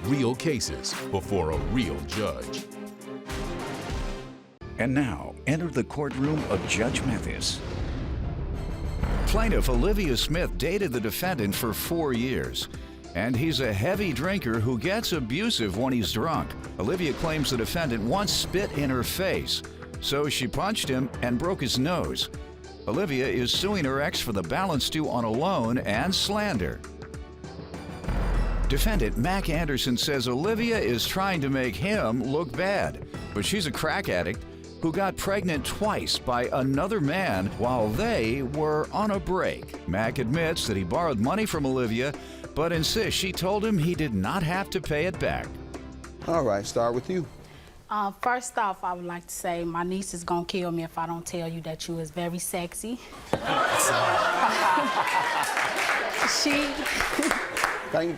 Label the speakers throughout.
Speaker 1: real cases before a real judge.
Speaker 2: And now, enter the courtroom of Judge Mathis. Plaintiff Olivia Smith dated the defendant for 4 years, and he's a heavy drinker who gets abusive when he's drunk. Olivia claims the defendant once spit in her face, so she punched him and broke his nose. Olivia is suing her ex for the balance due on a loan and slander. Defendant Mac Anderson says Olivia is trying to make him look bad, but she's a crack addict who got pregnant twice by another man while they were on a break. Mac admits that he borrowed money from Olivia, but insists she told him he did not have to pay it back.
Speaker 3: All right, start with you.
Speaker 4: First off, I would like to say my niece is gonna kill me if I don't tell you that you is very sexy.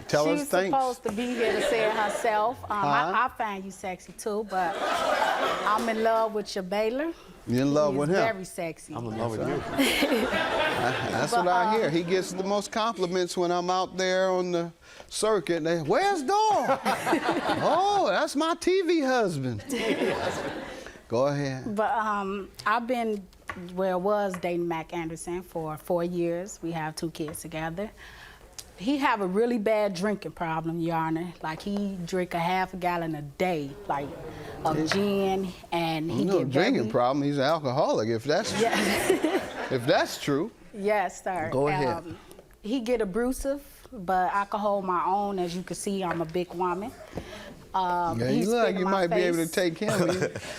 Speaker 3: Tell
Speaker 4: she
Speaker 3: us
Speaker 4: was
Speaker 3: thanks.
Speaker 4: supposed to be here to say it herself. I find you sexy too, but I'm in love with your Baylor.
Speaker 3: You in love with him?
Speaker 4: Very sexy.
Speaker 5: I'm in love with you.
Speaker 3: That's what I hear. He gets the most compliments when I'm out there on the circuit. They, where's Dawn? Oh, that's my TV husband. Go ahead.
Speaker 4: But I've been was dating Mac Anderson for 4 years. We have 2 kids together. He have a really bad drinking problem, Your Honor. Like, he drink a half a gallon a day, like, of gin, and he
Speaker 3: No
Speaker 4: get
Speaker 3: drinking
Speaker 4: very...
Speaker 3: problem. He's an alcoholic, if that's true.
Speaker 4: Yeah.
Speaker 3: If that's true.
Speaker 4: Yes, sir.
Speaker 3: Go ahead.
Speaker 4: He get abusive, but I can hold my own. As you can see, I'm a big woman.
Speaker 3: Yeah, you look like you might be able to take him.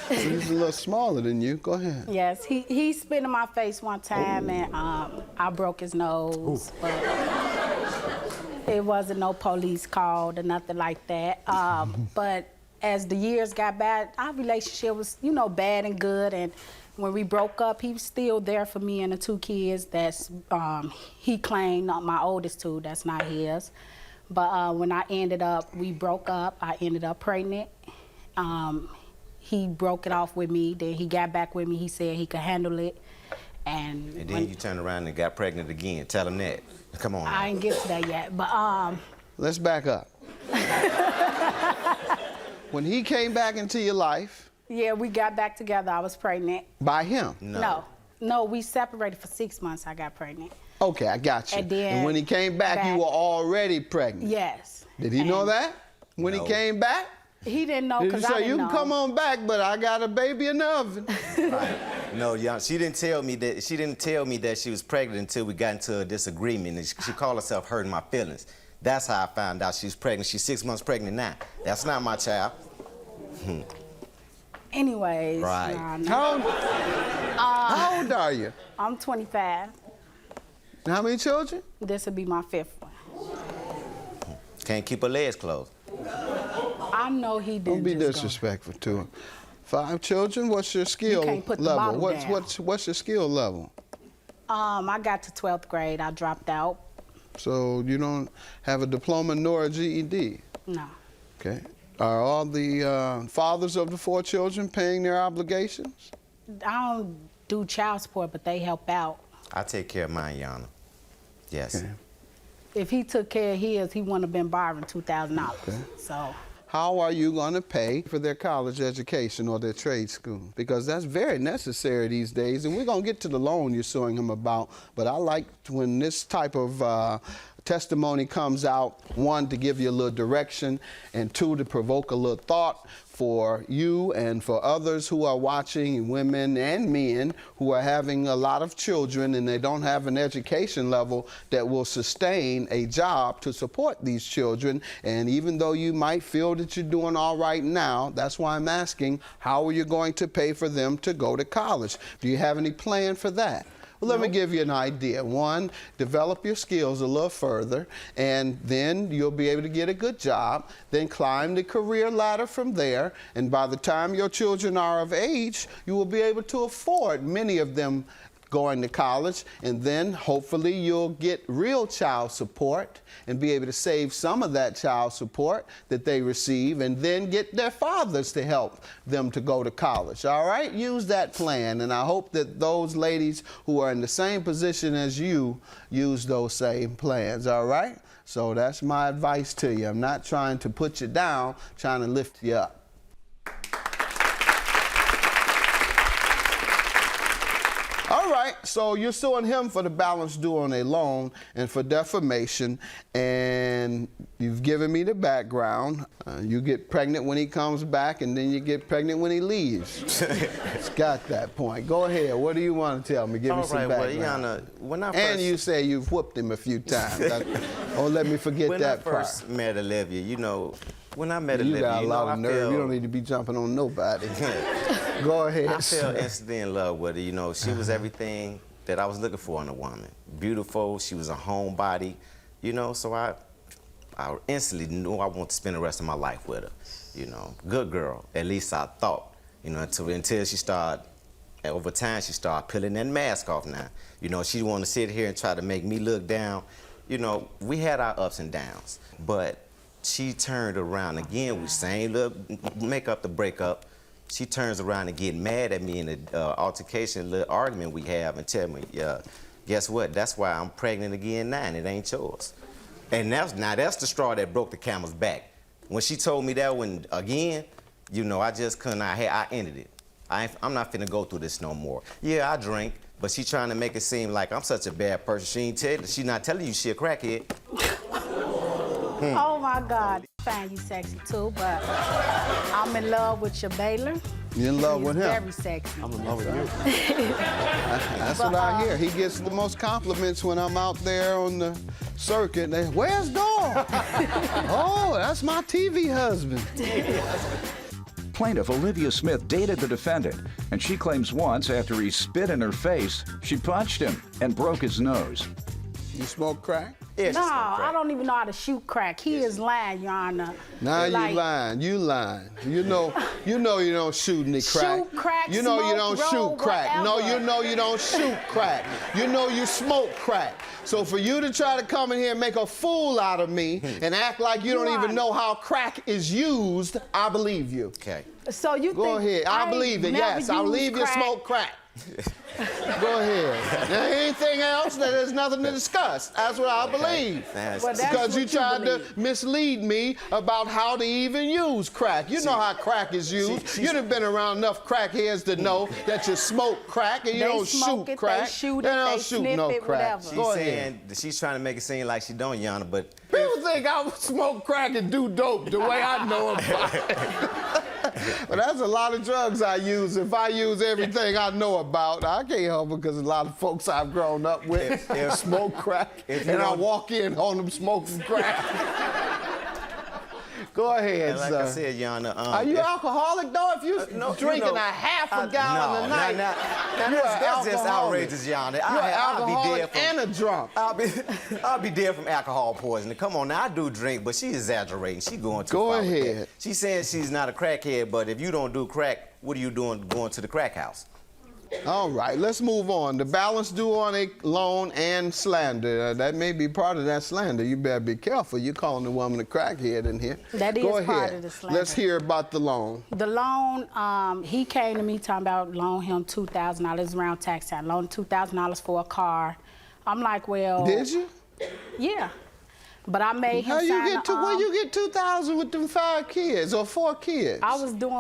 Speaker 3: He's a little smaller than you. Go ahead.
Speaker 4: Yes, he spit in my face one time, and I broke his nose. But it wasn't no police called or nothing like that. But as the years got bad, our relationship was, you know, bad and good. And when we broke up, he was still there for me and the 2 kids. That's he claimed, not my oldest 2. That's not his. But when we broke up, I ended up pregnant. He broke it off with me. Then he got back with me. He said he could handle it. And
Speaker 5: then you turned around and got pregnant again. Tell him that. Come on.
Speaker 4: I ain't get to that yet, but
Speaker 3: Let's back up. When he came back into your life.
Speaker 4: Yeah, we got back together. I was pregnant.
Speaker 3: By him?
Speaker 4: No, we separated for 6 months. I got pregnant.
Speaker 3: Okay, I got you.
Speaker 4: And
Speaker 3: when he came back, you were already pregnant.
Speaker 4: Yes.
Speaker 3: Did he know that when he came back?
Speaker 4: He didn't know, because I didn't know.
Speaker 3: You can come on back, but I got a baby in the oven.
Speaker 5: Right. No, she didn't tell me that. She didn't tell me that she was pregnant until we got into a disagreement. And she called herself hurting my feelings. That's how I found out she was pregnant. She's 6 months pregnant now. That's not my child.
Speaker 4: Anyways.
Speaker 5: Right.
Speaker 3: How old are you?
Speaker 4: I'm 25.
Speaker 3: How many children?
Speaker 4: This will be my 5th one.
Speaker 5: Can't keep her legs closed.
Speaker 4: I know he didn't.
Speaker 3: Don't be disrespectful to him. 5 children. What's your skill
Speaker 4: You can't put the
Speaker 3: level?
Speaker 4: bottle down.
Speaker 3: What's your skill level?
Speaker 4: I got to 12th grade. I dropped out.
Speaker 3: So you don't have a diploma nor a GED?
Speaker 4: No.
Speaker 3: Okay. Are all the fathers of the 4 children paying their obligations?
Speaker 4: I don't do child support, but they help out.
Speaker 5: I take care of mine, Your Honor. Yes.
Speaker 3: Okay.
Speaker 4: If he took care of his, he wouldn't have been borrowing $2,000.
Speaker 3: Okay.
Speaker 4: So.
Speaker 3: How are you going to pay for their college education or their trade school? Because that's very necessary these days. And we're going to get to the loan you're suing him about. But I like when this type of testimony comes out, 1, to give you a little direction, and 2, to provoke a little thought for you and for others who are watching, women and men who are having a lot of children and they don't have an education level that will sustain a job to support these children. And even though you might feel that you're doing all right now, that's why I'm asking, how are you going to pay for them to go to college? Do you have any plan for that? Well, let me give you an idea. 1, develop your skills a little further, and then you'll be able to get a good job, then climb the career ladder from there, and by the time your children are of age, you will be able to afford, many of them, going to college, and then hopefully you'll get real child support and be able to save some of that child support that they receive, and then get their fathers to help them to go to college. All right? Use that plan, and I hope that those ladies who are in the same position as you use those same plans. All right? So that's my advice to you. I'm not trying to put you down, trying to lift you up. All right, so you're suing him for the balance due on a loan and for defamation, and you've given me the background. You get pregnant when he comes back, and then you get pregnant when he leaves. It's got that point. Go ahead. What do you want to tell me? Give me some background. Well, Yana, when I first... And you say you've whooped him a few times. Oh, let me forget that part. When I first met Olivia, you know, when I met Olivia,
Speaker 5: you
Speaker 3: got a lot of nerve. You don't need to be jumping on nobody. Go ahead.
Speaker 5: I fell instantly in love with her. You know, she was everything that I was looking for in a woman. Beautiful. She was a homebody. You know, so I instantly knew I wanted to spend the rest of my life with her. You know, good girl. At least I thought. You know, until she started. Over time, she started peeling that mask off. Now, you know, she wanted to sit here and try to make me look down. You know, we had our ups and downs, but she turned around again. We same little make up the breakup. She turns around and get mad at me in an altercation, little argument we have, and tell me, guess what? That's why I'm pregnant again now, and it ain't yours. And that's the straw that broke the camel's back. When she told me that one again, you know, I just couldn't. I ended it. I'm not finna go through this no more. Yeah, I drink, but she trying to make it seem like I'm such a bad person. She not telling you she a crackhead.
Speaker 4: Oh my God, I find you sexy too, but I'm in love with your Baylor.
Speaker 3: You in love with him?
Speaker 4: Very sexy.
Speaker 5: I'm in love with you.
Speaker 3: That's what I hear. He gets the most compliments when I'm out there on the circuit. Where's Dog? Oh, that's my TV husband.
Speaker 2: Plaintiff Olivia Smith dated the defendant, and she claims once, after he spit in her face, she punched him and broke his nose.
Speaker 3: You smoke crack?
Speaker 5: Yeah,
Speaker 4: no, I don't even know how to shoot crack. He is lying, Your Honor.
Speaker 3: Now you lying. You lying. You know you don't shoot any crack.
Speaker 4: Shoot crack,
Speaker 3: you know
Speaker 4: smoke,
Speaker 3: you don't shoot crack.
Speaker 4: whatever.
Speaker 3: No, you know you don't shoot crack. You know you smoke crack. So for you to try to come in here and make a fool out of me and act like you don't even know how crack is used, I believe you.
Speaker 5: Okay.
Speaker 4: So you
Speaker 3: Go ahead. I believe it. Yes, I believe you smoke crack. Go ahead. Now, anything else, there's nothing to discuss. That's what I believe.
Speaker 4: Well,
Speaker 3: because you tried to mislead me about how to even use crack. You know how crack is used. You'd have been around enough crackheads to know that you smoke crack and you don't shoot crack.
Speaker 4: They shoot it, they sniff it, whatever.
Speaker 5: She's saying that she's trying to make it seem like she don't, Yana, but...
Speaker 3: People think I would smoke crack and do dope the way I know about it. But that's a lot of drugs I use. If I use everything I know about, I can't help it because a lot of folks I've grown up with smoke crack, and I walk in on them smoking crack. Go ahead,
Speaker 5: like
Speaker 3: sir.
Speaker 5: I said, Yana,
Speaker 3: are you alcoholic, though? If you're drinking a half a gallon a night,
Speaker 5: that's just outrageous, Yana.
Speaker 3: You're an alcoholic and a drunk.
Speaker 5: I'll be dead from alcohol poisoning. Come on, now I do drink, but she exaggerating. She going too far.
Speaker 3: Go ahead.
Speaker 5: She's saying she's not a crackhead, but if you don't do crack, what are you doing going to the crack house?
Speaker 3: All right, let's move on. The balance due on a loan and slander. That may be part of that slander. You better be careful. You're calling the woman a crackhead in here.
Speaker 4: That is part of the slander.
Speaker 3: Let's hear about the loan.
Speaker 4: The loan, he came to me talking about loan him $2,000 around tax time. Loan $2,000 for a car. I'm like, well...
Speaker 3: Did you?
Speaker 4: Yeah. But I made him sign
Speaker 3: where you get $2,000 with them 5 kids or 4 kids?
Speaker 4: I was doing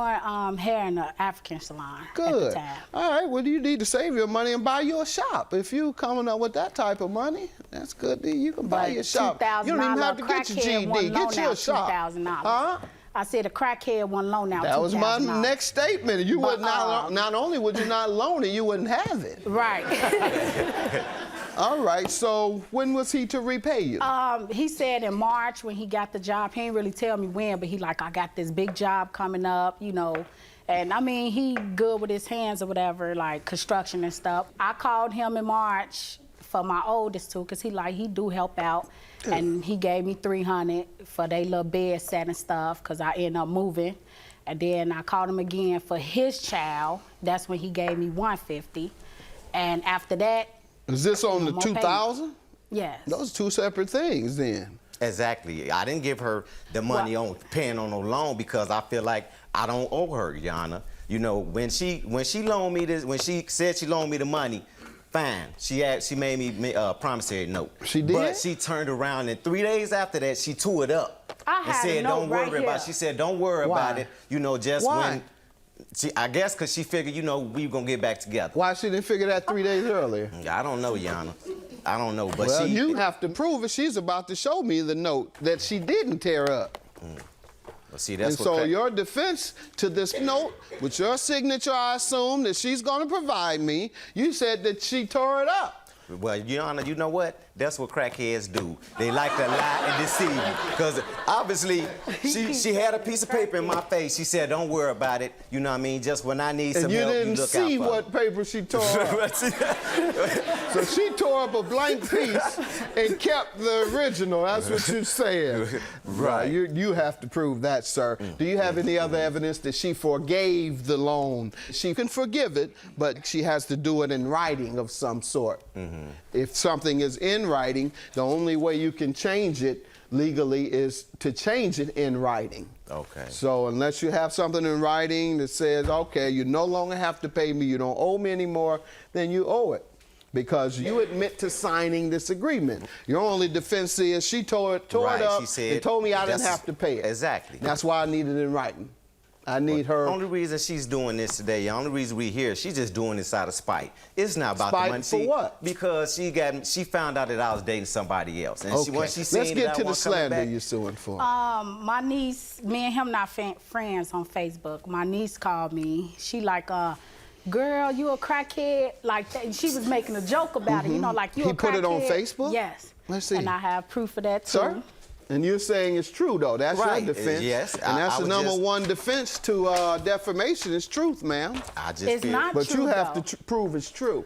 Speaker 4: hair in an African salon at the time.
Speaker 3: All right, well, you need to save your money and buy you a shop. If you coming up with that type of money, that's good. You can buy your shop. You don't even have to get your GED. Get you a shop.
Speaker 4: $2,000. I said a crackhead one loan now.
Speaker 3: That was my next statement. You would not only would you not loan it, you wouldn't have it.
Speaker 4: Right.
Speaker 3: All right, so when was he to repay you?
Speaker 4: He said in March when he got the job. He didn't really tell me when, but he like, I got this big job coming up, you know. And I mean, he good with his hands or whatever, like construction and stuff. I called him in March for my oldest too, because he do help out. And he gave me $300 for their little bed set and stuff, because I ended up moving. And then I called him again for his child. That's when he gave me $150. And after that,
Speaker 3: Is this on the
Speaker 4: more
Speaker 3: 2,000?
Speaker 4: yes.
Speaker 3: Those are two separate things then.
Speaker 5: Exactly. I didn't give her the money on paying on no loan because I feel like I don't owe her, Your Honor. You know, when she loaned me this, when she said she loaned me the money, fine. She made me a promissory note.
Speaker 3: She did?
Speaker 5: But she turned around and 3 days after that, she tore it up.
Speaker 4: I had
Speaker 5: said,
Speaker 4: a note
Speaker 5: don't worry
Speaker 4: right
Speaker 5: about
Speaker 4: here.
Speaker 5: it. She said, don't worry
Speaker 3: Why?
Speaker 5: about it. You know, just
Speaker 3: Why?
Speaker 5: when. I guess because she figured, you know, we were going to get back together.
Speaker 3: Why she didn't figure that 3 days earlier?
Speaker 5: I don't know, Your Honor. I don't know, but
Speaker 3: Well,
Speaker 5: she...
Speaker 3: you have to prove it. She's about to show me the note that she didn't tear up.
Speaker 5: Well, see, that's
Speaker 3: And
Speaker 5: what
Speaker 3: so your defense to this note, with your signature, I assume that she's going to provide me, you said that she tore it up.
Speaker 5: Well, Your Honor, you know what? That's what crackheads do. They like to lie and deceive you. Because obviously, she had a piece of paper in my face. She said, don't worry about it. You know what I mean? Just when I need some help, you
Speaker 3: And you
Speaker 5: look
Speaker 3: didn't see
Speaker 5: out for
Speaker 3: what paper she tore up. So she tore up a blank piece and kept the original. That's what you're saying.
Speaker 5: Right.
Speaker 3: You have to prove that, sir. Do you have any other evidence that she forgave the loan? She can forgive it, but she has to do it in writing of some sort. If something is in writing, the only way you can change it legally is to change it in writing.
Speaker 5: Okay.
Speaker 3: So unless you have something in writing that says, okay, you no longer have to pay me, you don't owe me anymore, then you owe it. Because you admit to signing this agreement. Your only defense is she tore it up
Speaker 5: She said,
Speaker 3: and told me I didn't have to pay it.
Speaker 5: Exactly.
Speaker 3: That's why I need it in writing. I need her.
Speaker 5: The only reason she's doing this today, the only reason we here, she's just doing this out of spite. It's not about
Speaker 3: Spite
Speaker 5: the money.
Speaker 3: for
Speaker 5: See,
Speaker 3: what?
Speaker 5: Because she found out that I was dating somebody else. And
Speaker 3: Okay.
Speaker 5: once she seen
Speaker 3: Let's
Speaker 5: that
Speaker 3: get
Speaker 5: I
Speaker 3: to the
Speaker 5: wasn't coming
Speaker 3: slander
Speaker 5: back,
Speaker 3: you're suing for.
Speaker 4: My niece, me and him not friends on Facebook. My niece called me. She like, girl, you a crackhead? Like that. And she was making a joke about it, you know, like you
Speaker 3: He
Speaker 4: a crackhead.
Speaker 3: put it on Facebook?
Speaker 4: Yes.
Speaker 3: Let's see.
Speaker 4: And I have proof of that too.
Speaker 3: Sir? And you're saying it's true, though. That's
Speaker 5: Right.
Speaker 3: your defense.
Speaker 5: Yes.
Speaker 3: And that's
Speaker 5: I
Speaker 3: the
Speaker 5: was
Speaker 3: number
Speaker 5: just-
Speaker 3: one defense to defamation is truth, ma'am.
Speaker 5: I just
Speaker 4: It's
Speaker 5: feel,
Speaker 4: not
Speaker 3: But
Speaker 4: true,
Speaker 3: you have
Speaker 4: though.
Speaker 3: to prove it's true.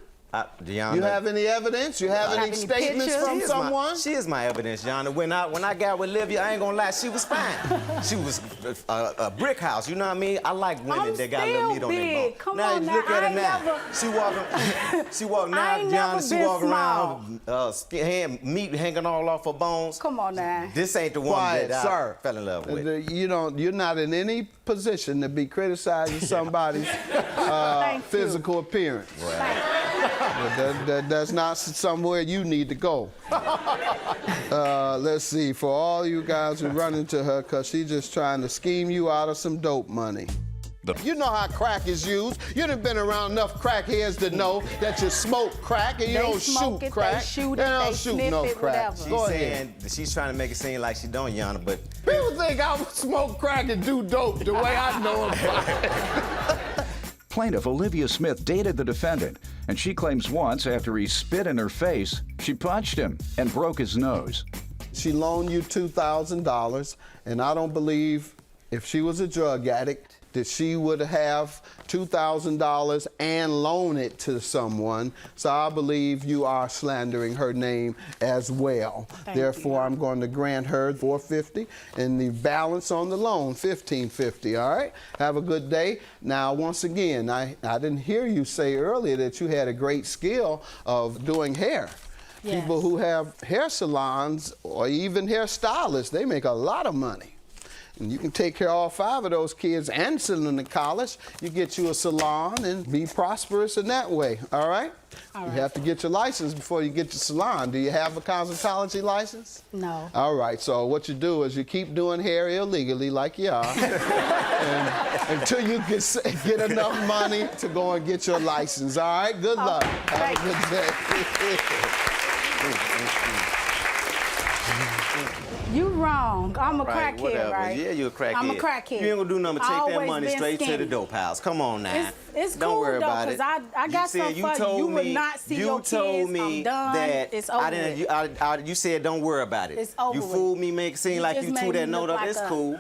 Speaker 5: Deanna,
Speaker 3: You have any evidence? You have any
Speaker 4: any
Speaker 3: statements
Speaker 4: pictures?
Speaker 3: from someone?
Speaker 5: She is my evidence, Yana. When I got with Livia, I ain't gonna lie, she was fine. She was a brick house, you know what I mean? I like women
Speaker 4: I'm
Speaker 5: that got a little meat
Speaker 4: still
Speaker 5: on their bone.
Speaker 4: big. Come
Speaker 5: now,
Speaker 4: on now,
Speaker 5: look at
Speaker 4: I
Speaker 5: her
Speaker 4: ain't
Speaker 5: now.
Speaker 4: never-
Speaker 5: She walking
Speaker 4: I
Speaker 5: now,
Speaker 4: ain't never
Speaker 5: Deanna. She
Speaker 4: been
Speaker 5: walking around, meat hanging all off her bones.
Speaker 4: Come on now.
Speaker 5: This ain't the one
Speaker 3: Quiet,
Speaker 5: that
Speaker 3: sir.
Speaker 5: I fell in love with.
Speaker 3: You're not in any position to be criticizing somebody's
Speaker 4: Thank
Speaker 3: physical appearance. That's not somewhere you need to go. Let's see, for all you guys who run into her, because she's just trying to scheme you out of some dope money. You know how crack is used. You done been around enough crackheads to know that you smoke crack and you
Speaker 4: They
Speaker 3: don't
Speaker 4: smoke
Speaker 3: shoot
Speaker 4: it,
Speaker 3: crack.
Speaker 4: they shoot it,
Speaker 3: They don't
Speaker 4: they
Speaker 3: shoot
Speaker 4: sniff
Speaker 3: no
Speaker 4: it,
Speaker 3: crack.
Speaker 4: whatever.
Speaker 3: Go
Speaker 5: She's
Speaker 3: ahead.
Speaker 5: saying she's trying to make it seem like she don't, Yana, but
Speaker 3: People think I would smoke crack and do dope the way I know about it.
Speaker 2: Plaintiff Olivia Smith dated the defendant, and she claims once after he spit in her face, she punched him and broke his nose.
Speaker 3: She loaned you $2,000, and I don't believe if she was a drug addict that she would have $2,000 and loan it to someone. So I believe you are slandering her name as well.
Speaker 4: Thank
Speaker 3: Therefore,
Speaker 4: you.
Speaker 3: I'm going to grant her $450 and the balance on the loan, $1,550, all right? Have a good day. Now, once again, I didn't hear you say earlier that you had a great skill of doing hair.
Speaker 4: Yes.
Speaker 3: People who have hair salons or even hairstylists, they make a lot of money. And you can take care of all 5 of those kids and send them to college. You get you a salon and be prosperous in that way, all right?
Speaker 4: All
Speaker 3: You
Speaker 4: right.
Speaker 3: have to get your license before you get your salon. Do you have a cosmetology license?
Speaker 4: No.
Speaker 3: All right, so what you do is you keep doing hair illegally like you are and, until you get enough money to go and get your license, all right? Good luck. Have a good day.
Speaker 4: You wrong. I'm a
Speaker 5: right,
Speaker 4: crackhead,
Speaker 5: whatever.
Speaker 4: right?
Speaker 5: Yeah, you a crackhead.
Speaker 4: I'm a crackhead.
Speaker 5: You ain't gonna do nothing but take that
Speaker 4: Always
Speaker 5: money
Speaker 4: been
Speaker 5: straight to
Speaker 4: skinny.
Speaker 5: the dope house. Come on now.
Speaker 4: It's
Speaker 5: Don't
Speaker 4: cool,
Speaker 5: worry
Speaker 4: though,
Speaker 5: about
Speaker 4: 'cause
Speaker 5: it.
Speaker 4: I got something for you. You would not see your
Speaker 5: You told
Speaker 4: kids.
Speaker 5: me
Speaker 4: I'm done.
Speaker 5: that
Speaker 4: It's over
Speaker 5: I didn't.
Speaker 4: with.
Speaker 5: You said don't worry about it.
Speaker 4: It's over
Speaker 5: You
Speaker 4: with.
Speaker 5: fooled me, make it seem
Speaker 4: You
Speaker 5: like
Speaker 4: just
Speaker 5: you
Speaker 4: made
Speaker 5: threw
Speaker 4: me
Speaker 5: that note
Speaker 4: look
Speaker 5: up.
Speaker 4: like
Speaker 5: It's
Speaker 4: a-
Speaker 5: cool.